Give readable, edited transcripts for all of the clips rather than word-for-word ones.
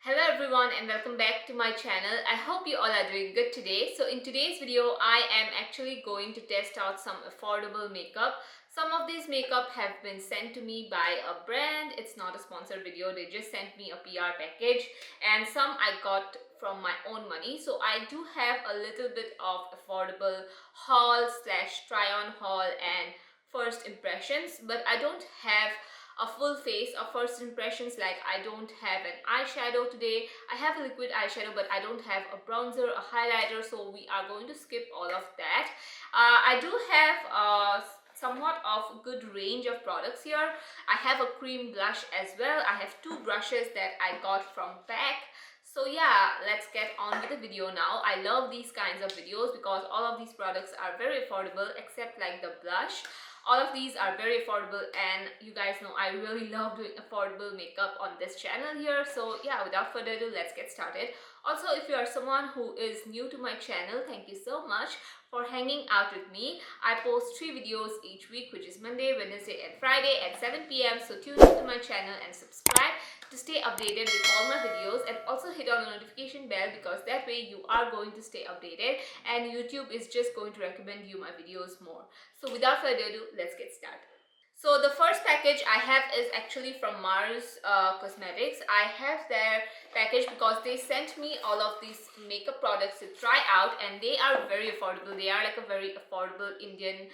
Hello everyone and welcome back to my channel. I hope you all are doing good today. So in today's video, I am actually going to test out some affordable makeup. Some of these makeup have been sent to me by a brand. It's not a sponsored video. They just sent me a PR package and some I got from my own money. So I do have a little bit of affordable haul slash try on haul and first impressions, but I don't have a full face of first impressions. Like, I don't have an eyeshadow today. I have a liquid eyeshadow, but I don't have a bronzer, a highlighter, so we are going to skip all of that. I do have somewhat of good range of products here. I have a cream blush as well. I have two brushes that I got from Pac. So yeah, let's get on with the video now. I love these kinds of videos because all of these products are very affordable except like the blush. All of these are very affordable and you guys know I really love doing affordable makeup on this channel here. So yeah, without further ado, let's get started. Also, if you are someone who is new to my channel, thank you so much for hanging out with me. I post 3 videos each week, which is Monday, Wednesday and Friday at 7 p.m. So tune into my channel and subscribe to stay updated with all my videos, and also hit on the notification bell because that way you are going to stay updated and YouTube is just going to recommend you my videos more. So without further ado, let's get started. So the first package I have is actually from Mars Cosmetics. I have their package because they sent me all of these makeup products to try out and they are very affordable. They are like a very affordable Indian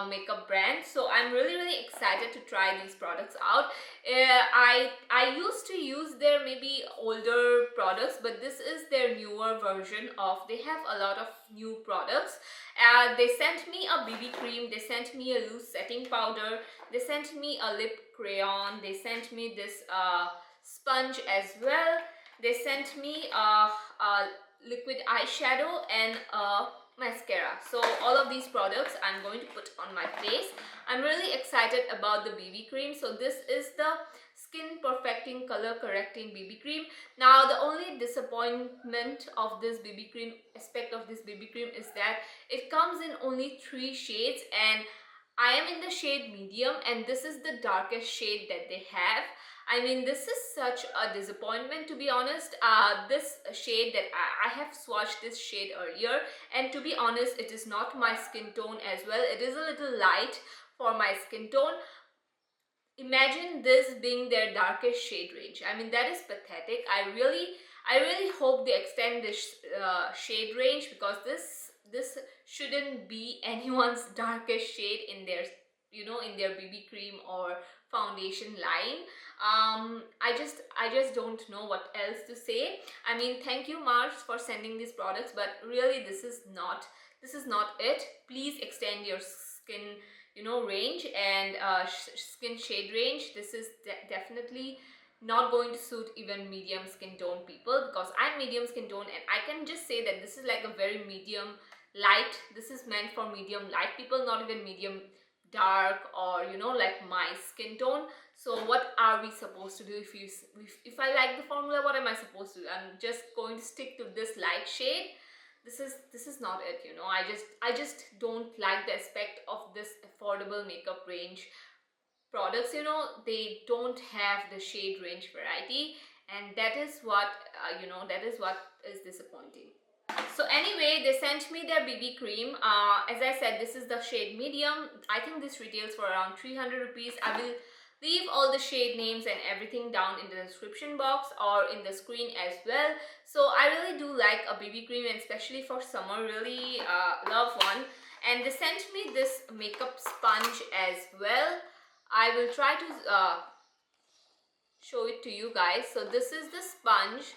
makeup brand. So I'm really excited to try these products out. I used to use their maybe older products, but this is their newer version of, they have a lot of new products. They sent me a BB cream, they sent me a loose setting powder, they sent me a lip crayon, they sent me this sponge as well, they sent me a liquid eyeshadow and a mascara. So all of these products I'm going to put on my face. I'm really excited about the BB cream. So this is the Skin Perfecting Color Correcting BB cream. Now the only disappointment of this BB cream, aspect of this BB cream, is that it comes in only 3 shades and I am in the shade medium and this is the darkest shade that they have. I mean, this is such a disappointment, to be honest. This shade that I have swatched this shade earlier, and to be honest, it is not my skin tone as well. It is a little light for my skin tone. Imagine this being their darkest shade range. I mean, that is pathetic. I really hope they extend this shade range because this shouldn't be anyone's darkest shade in their, you know, in their BB cream or foundation line. I just don't know what else to say. I mean, thank you Mars for sending these products, but really this is not it. Please extend your skin, you know, range and skin shade range. This is definitely not going to suit even medium skin tone people because I'm medium skin tone and I can just say that this is like a very medium light. This is meant for medium light people, not even medium dark or, you know, like my skin tone. So what are we supposed to do? If I like the formula, what am I supposed to do? I'm just going to stick to this light shade. This is not it, you know. I just don't like the aspect of this affordable makeup range products. You know, they don't have the shade range variety, and that is what you know, that is what is disappointing. So anyway, they sent me their BB cream. As I said, this is the shade medium. I think this retails for around 300 rupees. I will leave all the shade names and everything down in the description box or in the screen as well. So I really do like a BB cream, and especially for summer, really love one. And they sent me this makeup sponge as well. I will try to show it to you guys. So this is the sponge.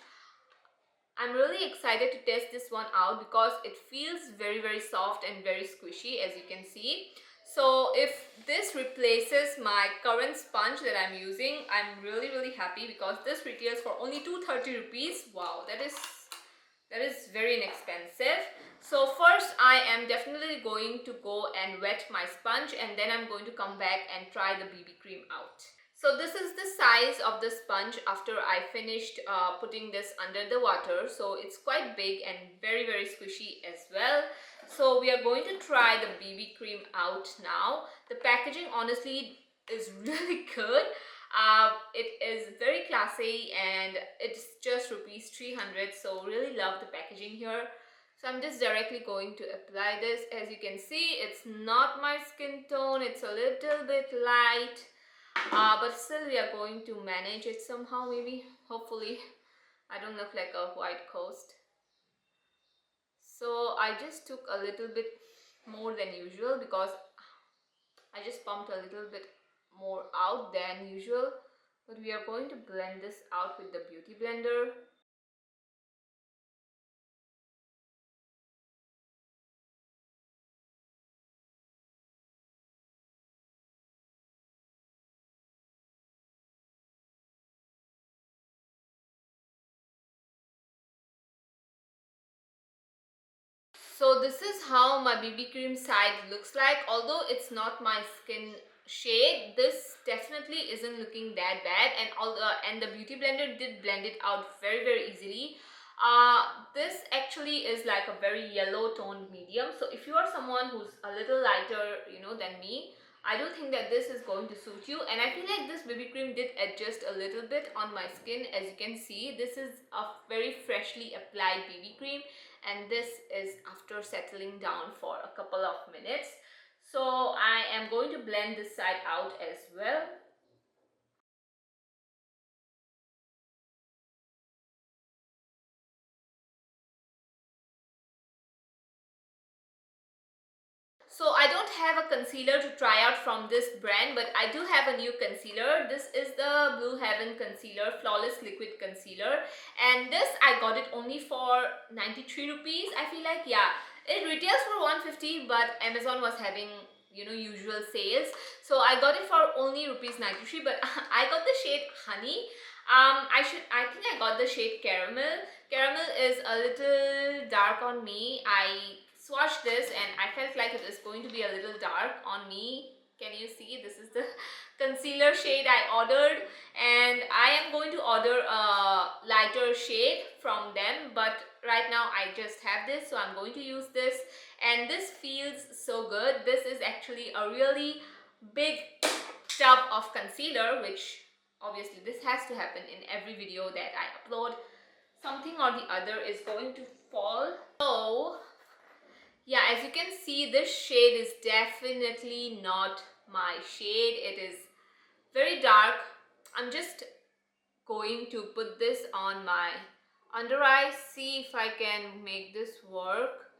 I'm really excited to test this one out because it feels very soft and very squishy, as you can see. So if this replaces my current sponge that I'm using, I'm really happy because this retails for only 230 rupees. Wow, that is very inexpensive. So first I am definitely going to go and wet my sponge and then I'm going to come back and try the BB cream out. So this is the size of the sponge after I finished putting this under the water. So it's quite big and very squishy as well. So we are going to try the BB cream out now. The packaging honestly is really good. It is very classy and it's just rupees 300, so really love the packaging here. So I'm just directly going to apply this. As you can see, it's not my skin tone, it's a little bit light, but still we are going to manage it somehow, maybe, hopefully. I don't look like a white ghost. So I just took a little bit more than usual because I just pumped a little bit more out than usual. But we are going to blend this out with the beauty blender. So this is how my BB cream side looks like. Although it's not my skin shade, this definitely isn't looking that bad, and the beauty blender did blend it out very easily. This actually is like a very yellow toned medium, so if you are someone who's a little lighter, than me, I do think that this is going to suit you. And I feel like this BB cream did adjust a little bit on my skin. As you can see, this is a very freshly applied BB cream, and this is after settling down for a couple of minutes. So I am going to blend this side out as well. So I don't have a concealer to try out from this brand, but I do have a new concealer. This is the Blue Heaven Concealer Flawless Liquid Concealer, and this I got it only for 93 rupees. I feel like, yeah, it retails for 150, but Amazon was having usual sales, so I got it for only rupees 93. But I got the shade Honey. I think I got the shade Caramel. Caramel is a little dark on me. I swatched this and I felt like it is going to be a little dark on me. Can you see? This is the concealer shade I ordered, and I am going to order a lighter shade from them, but right now I just have this, so I'm going to use this. And this feels so good. This is actually a really big tub of concealer, which obviously this has to happen in every video that I upload. Something or the other is going to fall. So yeah, as you can see, this shade is definitely not my shade. It is very dark. I'm just going to put this on my under eye, see if I can make this work.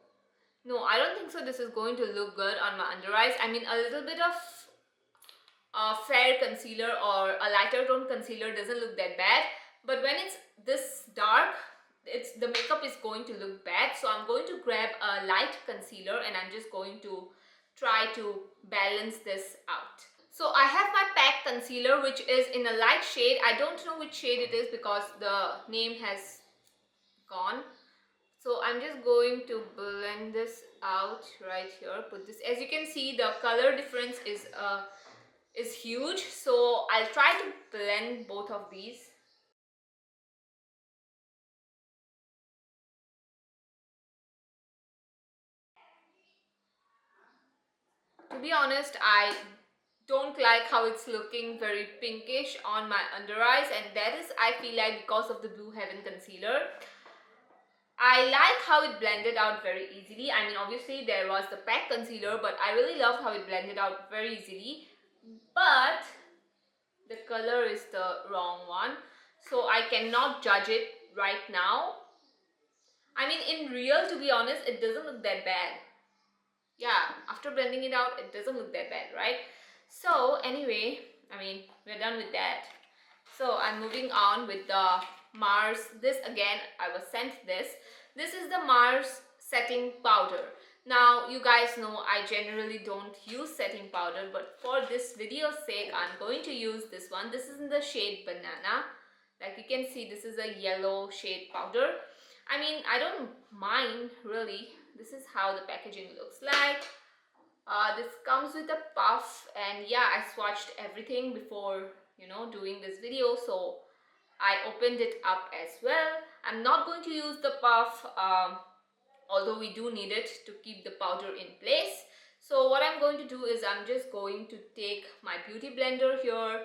No, I don't think so this is going to look good on my under eyes. I mean, a little bit of fair concealer or a lighter tone concealer doesn't look that bad, but when it's this dark, the makeup is going to look bad. So I'm going to grab a light concealer and I'm just going to try to balance this out. So I have my Pac concealer, which is in a light shade. I don't know which shade it is because the name has gone. So I'm just going to blend this out right here. Put this, as you can see, the color difference is huge. So I'll try to blend both of these. To be honest, I don't like how it's looking very pinkish on my under eyes, and that is, I feel like, because of the Blue Heaven concealer. I like how it blended out very easily. I mean, obviously there was the Pac concealer, but I really loved how it blended out very easily. But the color is the wrong one, so I cannot judge it right now. I mean, in real, to be honest, it doesn't look that bad. Yeah, after blending it out, it doesn't look that bad, right? So anyway, I mean, we're done with that. So I'm moving on with the Mars. This again, I was sent this. This is the Mars setting powder. Now, you guys know I generally don't use setting powder, but for this video's sake, I'm going to use this one. This is in the shade Banana. Like you can see, this is a yellow shade powder. I mean, I don't mind really. This is how the packaging looks like. This comes with a puff, and yeah, I swatched everything before doing this video, so I opened it up as well. I'm not going to use the puff, although we do need it to keep the powder in place. So what I'm going to do is I'm just going to take my beauty blender here,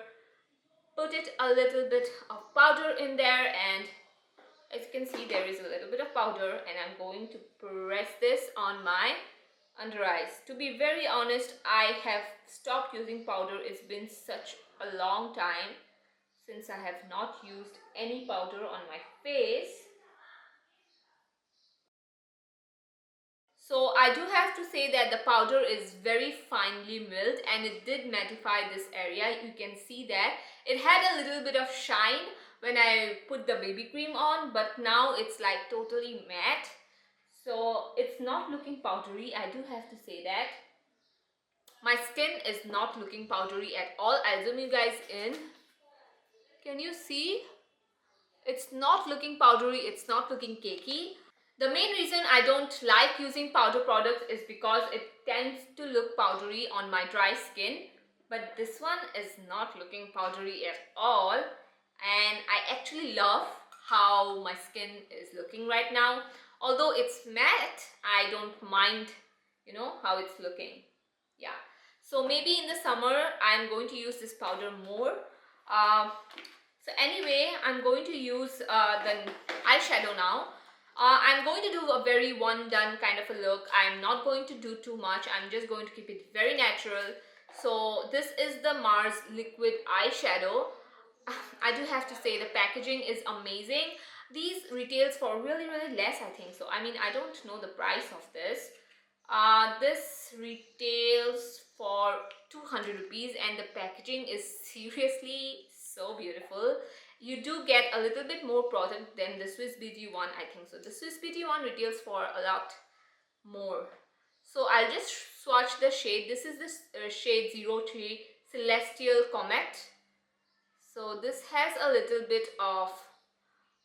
put it a little bit of powder in there, and as you can see, there is a little bit of powder, and I'm going to press this on my under eyes. To be very honest, I have stopped using powder. It's been such a long time since I have not used any powder on my face. So I do have to say that the powder is very finely milled, and it did mattify this area. You can see that it had a little bit of shine when I put the baby cream on, but now it's like totally matte. So it's not looking powdery, I do have to say that. My skin is not looking powdery at all. I'll zoom you guys in. Can you see? It's not looking powdery, it's not looking cakey. The main reason I don't like using powder products is because it tends to look powdery on my dry skin. But this one is not looking powdery at all. And I actually love how my skin is looking right now. Although it's matte, I don't mind, how it's looking. Yeah. So maybe in the summer, I'm going to use this powder more. So anyway, I'm going to use the eyeshadow now. I'm going to do a very one done kind of a look. I'm not going to do too much. I'm just going to keep it very natural. So this is the Mars liquid eyeshadow. I do have to say the packaging is amazing. These retails for really less, I think so. I mean, I don't know the price of this. This retails for 200 rupees, and the packaging is seriously so beautiful. You do get a little bit more product than the Swiss Beauty one, I think so. The Swiss Beauty one retails for a lot more. So I'll just swatch the shade. This is the shade 03 Celestial Comet. So this has a little bit of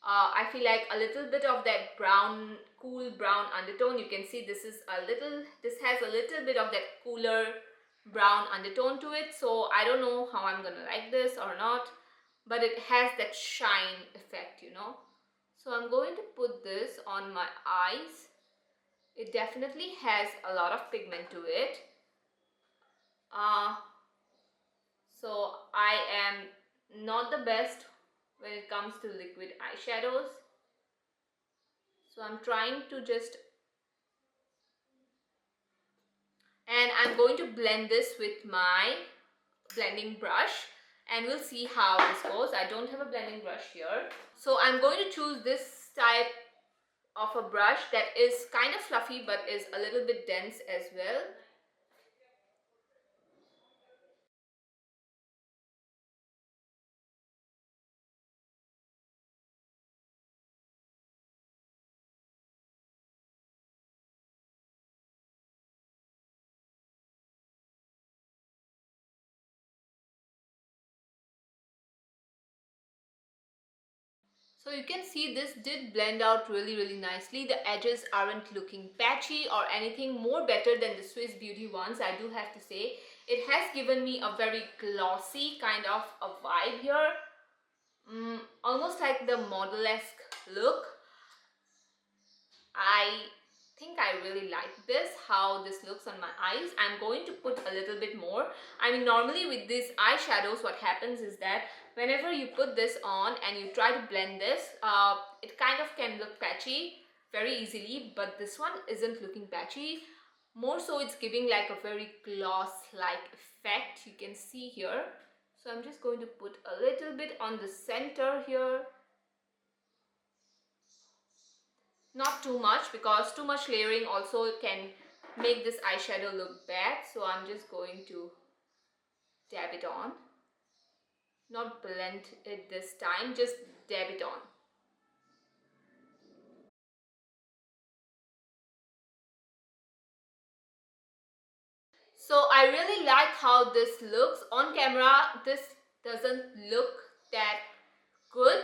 I feel like a little bit of that brown, cool brown undertone. You can see this has a little bit of that cooler brown undertone to it. So I don't know how I'm gonna like this or not, but it has that shine effect, So I'm going to put this on my eyes. It definitely has a lot of pigment to it. So I am not the best when it comes to liquid eyeshadows. So I'm trying to and I'm going to blend this with my blending brush, and we'll see how this goes. I don't have a blending brush here. So I'm going to choose this type of a brush that is kind of fluffy but is a little bit dense as well. So you can see this did blend out really nicely. The edges aren't looking patchy or anything. More better than the Swiss Beauty ones, I do have to say. It has given me a very glossy kind of a vibe here. Almost like the model-esque look. I think I really like this, how this looks on my eyes. I'm going to put a little bit more. I mean, normally with these eyeshadows, what happens is that whenever you put this on and you try to blend this, it kind of can look patchy very easily, but this one isn't looking patchy. More so, it's giving like a very gloss-like effect, you can see here. So I'm just going to put a little bit on the center here. Not too much, because too much layering also can make this eyeshadow look bad. So I'm just going to dab it on. Not blend it this time, just dab it on. So I really like how this looks. On camera, this doesn't look that good.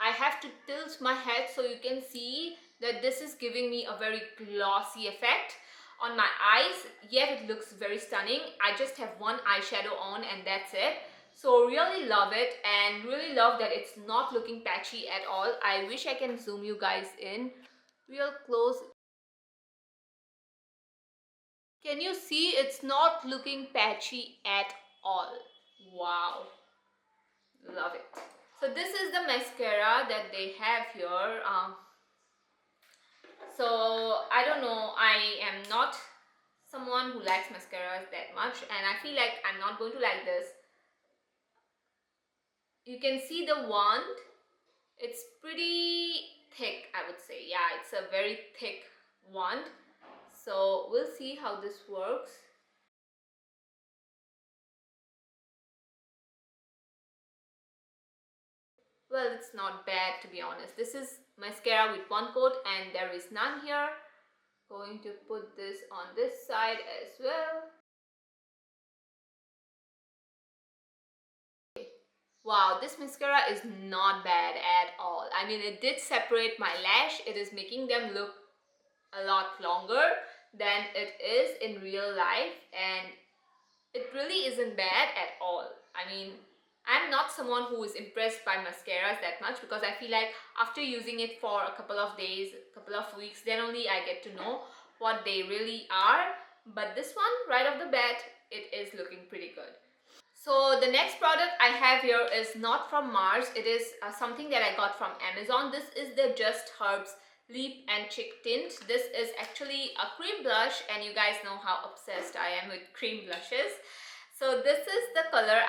I have to tilt my head so you can see that this is giving me a very glossy effect on my eyes, yet it looks very stunning. I just have one eyeshadow on and that's it. So really love it, and really love that it's not looking patchy at all. I wish I can zoom you guys in real close. Can you see it's not looking patchy at all? Wow. Love it. So this is the mascara that they have here. So I don't know, I am not someone who likes mascaras that much, and I feel like I'm not going to like this. You can see the wand. It's pretty thick, I would say. Yeah, it's a very thick wand. So we'll see how this works. Well, it's not bad, to be honest. This is mascara with one coat and there is none here. Going to put this on this side as well. Wow, this mascara is not bad at all. I mean, it did separate my lash. It is making them look a lot longer than it is in real life, and it really isn't bad at all. I mean, I'm not someone who is impressed by mascaras that much, because I feel like after using it for a couple of days, a couple of weeks, then only I get to know what they really are. But this one, right off the bat, it is looking pretty good. So the next product I have here is not from Mars. It is something that I got from Amazon. This is the Just Herbs Lip and Cheek Tint. This is actually a cream blush, and you guys know how obsessed I am with cream blushes. So this is the color.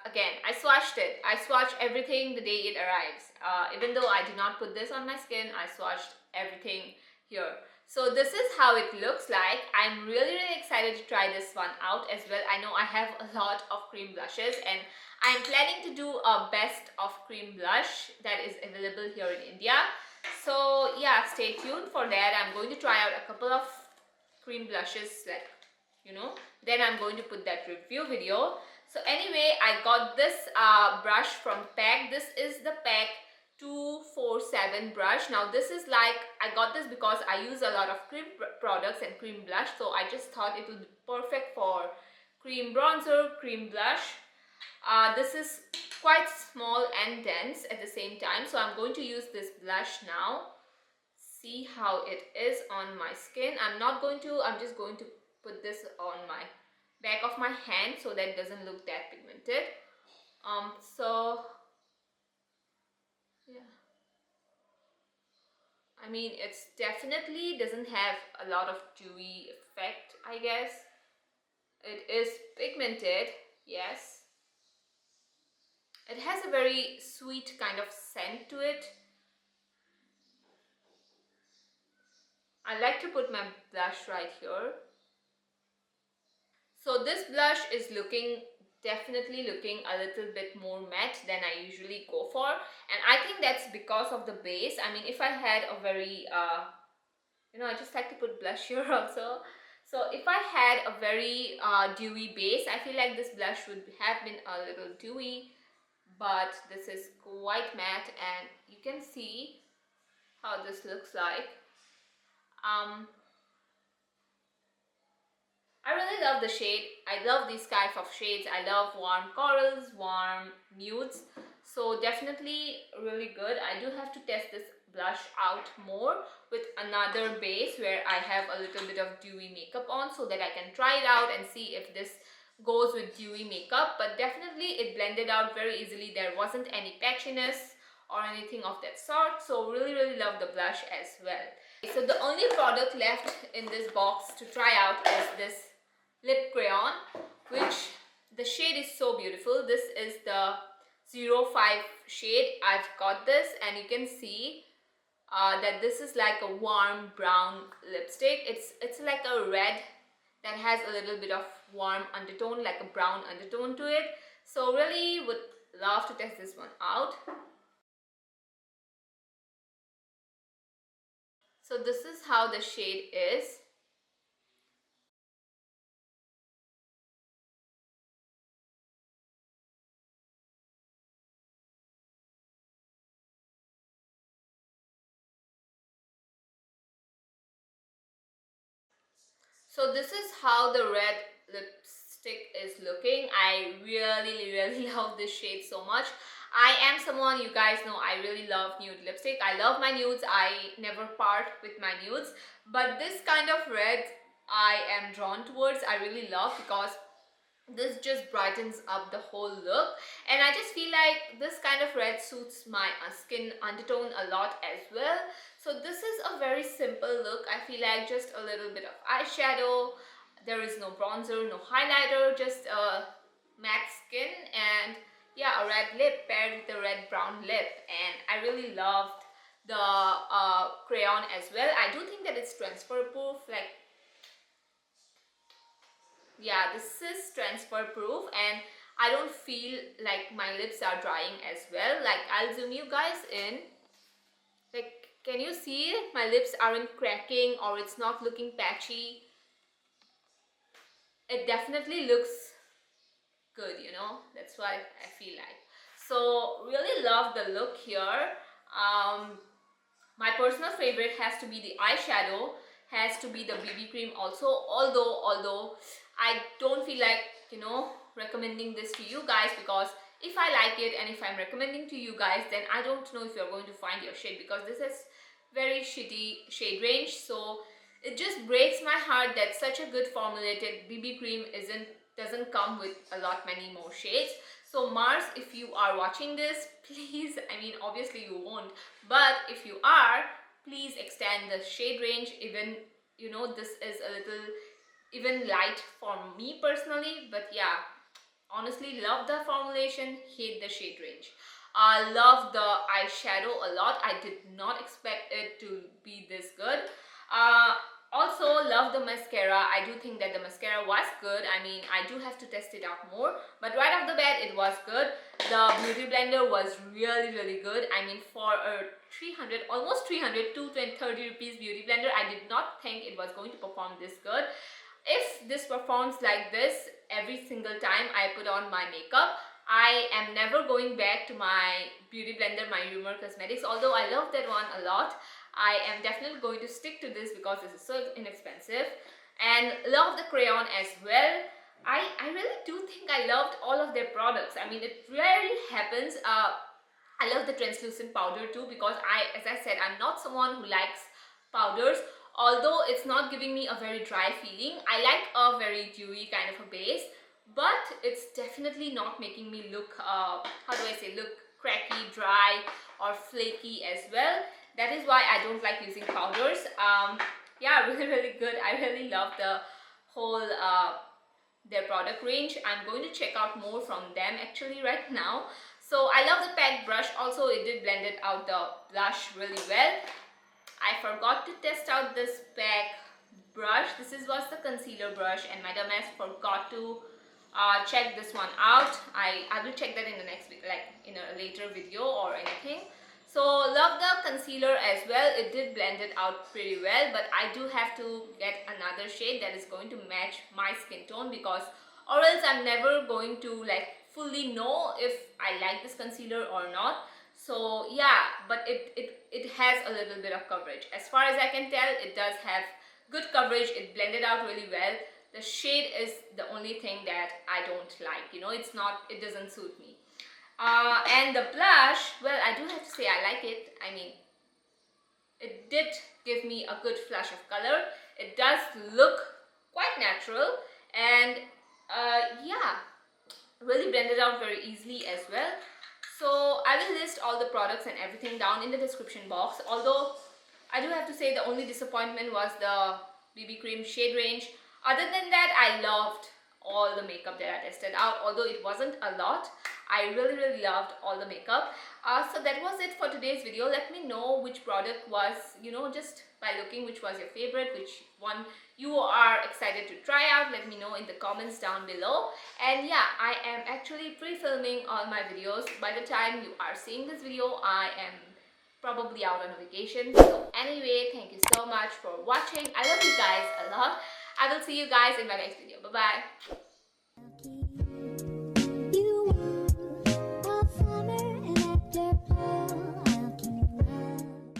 Again, I swatched it. I swatch everything the day it arrives. Even though I did not put this on my skin, I swatched everything here. So this is how it looks like. I'm really excited to try this one out as well. I know I have a lot of cream blushes, and I'm planning to do a best of cream blush that is available here in India. So yeah, stay tuned for that. I'm going to try out a couple of cream blushes, like, you know, then I'm going to put that review video. So anyway, I got this brush from Pac. This is the Pac 247 brush. Now this is like, I got this because I use a lot of cream products and cream blush, so I just thought it would be perfect for cream bronzer, cream blush. This is quite small and dense at the same time, so I'm going to use this blush now. See how it is on my skin. I'm just going to put this on my back of my hand so that it doesn't look that pigmented. So yeah, I mean, it's definitely doesn't have a lot of dewy effect, I guess. It is pigmented, yes. It has a very sweet kind of scent to it. I like to put my blush right here. So this blush is definitely looking a little bit more matte than I usually go for, and I think that's because of the base. I mean, if I had a very you know, I just like to put blush here also. So if I had a very dewy base, I feel like this blush would have been a little dewy, but this is quite matte, and you can see how this looks like. I really love the shade. I love these kinds of shades. I love warm corals, warm nudes. So definitely really good. I do have to test this blush out more with another base where I have a little bit of dewy makeup on, so that I can try it out and see if this goes with dewy makeup. But definitely it blended out very easily. There wasn't any patchiness or anything of that sort. So really love the blush as well. So the only product left in this box to try out is this Lip Crayon, which the shade is so beautiful. This is the 05 shade. I've got this, and you can see that this is like a warm brown lipstick. It's like a red that has a little bit of warm undertone, like a brown undertone to it. So really would love to test this one out. So this is how the shade is. So this is how the red lipstick is looking. I really love this shade so much. I am someone, you guys know, I really love nude lipstick. I love my nudes. I never part with my nudes. But this kind of red I am drawn towards. I really love, because this just brightens up the whole look, and I just feel like this kind of red suits my skin undertone a lot as well. So this is a very simple look. I feel like just a little bit of eyeshadow, there is no bronzer, no highlighter, just a matte skin, and yeah, a red lip paired with a red brown lip. And I really loved the crayon as well. I do think that it's transfer proof, like, yeah, this is transfer proof, and I don't feel like my lips are drying as well. Like, I'll zoom you guys in. Like, can you see my lips aren't cracking or it's not looking patchy? It definitely looks good, you know. That's what I feel like. So really love the look here. My personal favorite has to be the eyeshadow, has to be the BB cream also, although I don't feel like, you know, recommending this to you guys, because if I like it and if I'm recommending to you guys, then I don't know if you're going to find your shade, because this is very shitty shade range. So it just breaks my heart that such a good formulated BB cream doesn't come with a lot many more shades. So Mars, if you are watching this, please, I mean obviously you won't, but if you are, please extend the shade range. Even, you know, this is a little even light for me personally, but yeah, honestly love the formulation, hate the shade range. I love the eyeshadow a lot. I did not expect it to be this good. Also love the mascara. I do think that the mascara was good. I mean, I do have to test it out more, but right off the bat it was good. The beauty blender was really good. I mean, for a 300, almost 300, 230 rupees beauty blender, I did not think it was going to perform this good. If this performs like this every single time I put on my makeup, I am never going back to my beauty blender, my Humor Cosmetics. Although I love that one a lot, I am definitely going to stick to this because this is so inexpensive. And love the crayon as well. I really do think I loved all of their products. I mean, it rarely happens. I love the translucent powder too, because as I said, I'm not someone who likes powders. Although it's not giving me a very dry feeling, I like a very dewy kind of a base, but it's definitely not making me look, how do I say, look cracky, dry or flaky as well. That is why I don't like using powders. Yeah, really good. I really love the whole their product range. I'm going to check out more from them actually right now. So I love the Pac Brush. Also, it did blend it out the blush really well. I forgot to test out this Pac Brush. This was the concealer brush, and my dumbass forgot to check this one out. I will check that in the next week, like in a later video or anything. So love the concealer as well. It did blend it out pretty well, but I do have to get another shade that is going to match my skin tone, because or else I'm never going to like fully know if I like this concealer or not. So yeah, but it has a little bit of coverage. As far as I can tell, it does have good coverage. It blended out really well. The shade is the only thing that I don't like, you know. It doesn't suit me. And the blush, well, I do have to say I like it. I mean, it did give me a good flash of color. It does look quite natural, and yeah, really blended out very easily as well. So I will list all the products and everything down in the description box. Although I do have to say the only disappointment was the BB cream shade range. Other than that, I loved all the makeup that I tested out. Although it wasn't a lot, I really loved all the makeup. So that was it for today's video. Let me know which product was, you know, just by looking, which was your favorite, which one you are excited to try out. Let me know in the comments down below. And yeah, I am actually pre-filming all my videos. By the time you are seeing this video, I am probably out on a vacation. So anyway, thank you so much for watching. I love you guys a lot. I will see you guys in my next video. Bye bye.